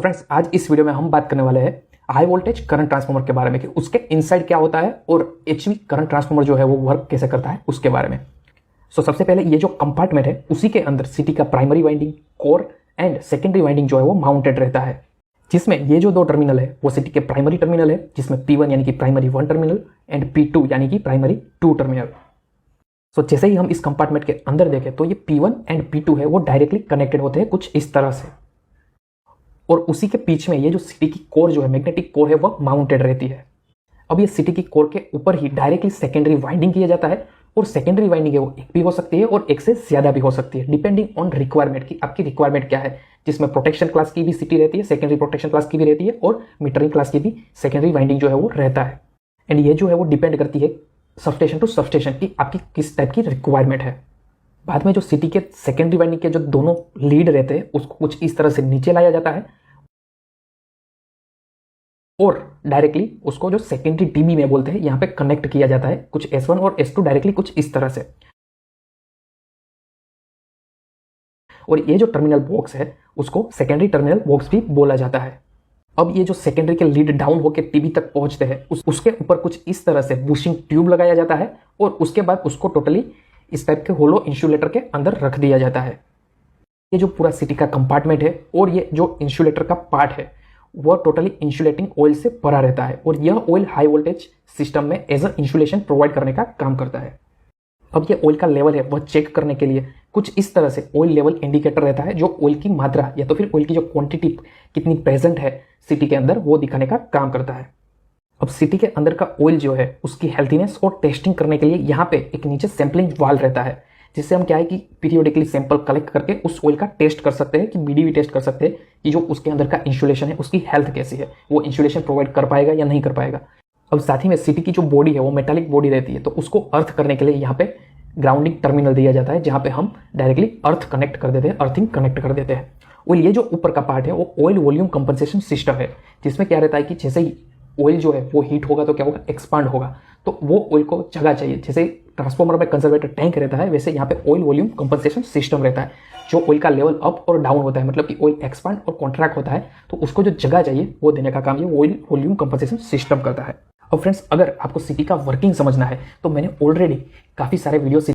Friends, आज इस video में हम बात करने वाले हैं हाई वोल्टेज करंट ट्रांसफार्मर के बारे में कि उसके इनसाइड क्या होता है और एचवी करंट ट्रांसफार्मर जो है वो वर्क कैसे करता है उसके बारे में। सबसे पहले ये जो कंपार्टमेंट है उसी के अंदर सिटी का primary winding, core and secondary winding जो है वो माउंटेड रहता है, जिसमें ये जो दो टर्मिनल है वो सिटी के प्राइमरी टर्मिनल है, जिसमें P1 यानी कि प्राइमरी 1 टर्मिनल एंड P2 यानी कि प्राइमरी 2 टर्मिनल। जैसे ही हम इस कंपार्टमेंट के अंदर देखें तो ये P1 एंड P2 है वो डायरेक्टली कनेक्टेड होते हैं कुछ इस तरह से, और उसी के बीच में ये जो सिटी की कोर जो है, मैग्नेटिक कोर है, वह माउंटेड रहती है। अब ये सिटी की कोर के ऊपर ही डायरेक्टली सेकेंडरी वाइंडिंग किया जाता है, और सेकेंडरी वाइंडिंग है वो एक भी हो सकती है और एक से ज्यादा भी हो सकती है, डिपेंडिंग ऑन रिक्वायरमेंट की आपकी रिक्वायरमेंट क्या है, जिसमें प्रोटेक्शन क्लास की भी सिटी रहती है, सेकेंडरी प्रोटेक्शन क्लास की भी रहती है, और मीटरिंग क्लास की भी सेकेंडरी वाइंडिंग जो है वो रहता है। एंड ये जो है वो डिपेंड करती है सबस्टेशन टू सबस्टेशन की आपकी किस टाइप की रिक्वायरमेंट है। बाद में जो सिटी के सेकेंडरी वाइंडिंग के जो दोनों लीड रहते हैं उसको कुछ इस तरह से नीचे लाया जाता है, और डायरेक्टली उसको जो सेकेंडरी डीबी में बोलते हैं यहाँ पे कनेक्ट किया जाता है, कुछ S1 और S2 डायरेक्टली कुछ इस तरह से। और ये जो टर्मिनल बॉक्स है उसको सेकेंडरी टर्मिनल बॉक्स भी बोला जाता है। अब ये जो सेकेंडरी के लीड डाउन होकर टीबी तक पहुंचते हैं उसके ऊपर कुछ इस तरह से बुशिंग ट्यूब लगाया जाता है, और उसके बाद उसको टोटली इस टाइप के होलो इंसुलेटर के अंदर रख दिया जाता है। ये जो पूरा सिटी का कंपार्टमेंट है और ये जो इंसुलेटर का पार्ट है वह टोटली इंसुलेटिंग ऑयल से भरा रहता है, और यह ऑयल हाई वोल्टेज सिस्टम में एज अ इंसुलेशन प्रोवाइड करने का काम करता है। अब ये ऑयल का लेवल है वह चेक करने के लिए कुछ इस तरह से ऑयल लेवल इंडिकेटर रहता है, जो ऑयल की मात्रा या तो फिर ऑयल की जो क्वांटिटी कितनी प्रेजेंट है सिटी के अंदर वो दिखाने का काम करता है। अब सिटी के अंदर का ऑयल जो है उसकी हेल्थीनेस और टेस्टिंग करने के लिए यहाँ पे एक नीचे सैंपलिंग वाल्व रहता है, जिससे हम क्या है कि पीरियोडिकली सैंपल कलेक्ट करके उस ऑयल का टेस्ट कर सकते हैं, कि BDV टेस्ट कर सकते हैं कि जो उसके अंदर का इंसुलेशन है उसकी हेल्थ कैसी है, वो इंसुलेशन प्रोवाइड कर पाएगा या नहीं कर पाएगा। अब साथ ही में सिटी की जो बॉडी है वो मेटालिक बॉडी रहती है, तो उसको अर्थ करने के लिए यहाँ पे ग्राउंडिंग टर्मिनल दिया जाता है, जहाँ पे हम डायरेक्टली अर्थ कनेक्ट कर देते हैं, अर्थिंग कनेक्ट कर देते हैं। और ये जो ऊपर का पार्ट है वो ऑयल वॉल्यूम कंपनसेशन सिस्टम है, जिसमें क्या रहता है कि जैसे ही ऑयल जो है वो हीट होगा तो क्या होगा, एक्सपांड होगा, तो वो ऑयल को जगह चाहिए। जैसे ट्रांसफार्मर में कंजर्वेटर टैंक रहता है, वैसे यहाँ पे ऑयल वॉल्यूम कंपनसेशन सिस्टम रहता है, जो ऑयल का लेवल अप और डाउन होता है, मतलब कि ऑयल एक्सपांड और कॉन्ट्रैक्ट होता है, तो उसको जो जगह चाहिए वो देने का काम ये ऑयल वॉल्यूम कंपनसेशन सिस्टम करता है। और फ्रेंड्स, अगर आपको सिटी का वर्किंग समझना है तो मैंने ऑलरेडी काफ़ी सारे वीडियो